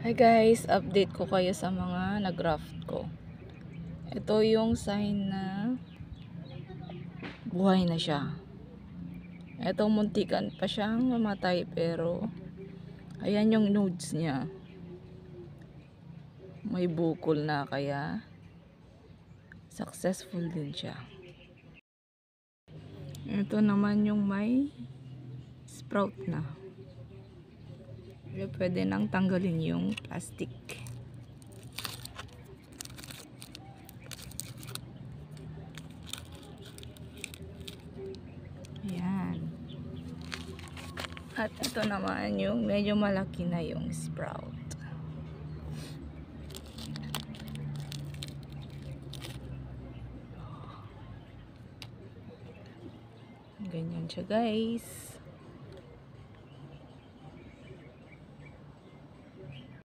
Hi guys, update ko kayo sa mga nag-graft ko. Ito yung sign na buhay na siya. Ito muntikan pa siyang mamatay pero ayan yung nodes niya. May bukol na kaya successful din siya. Ito naman yung may sprout na. Pwede nang tanggalin yung plastic. Ayan. At ito naman yung medyo malaki na yung sprout. Ganyan siya guys.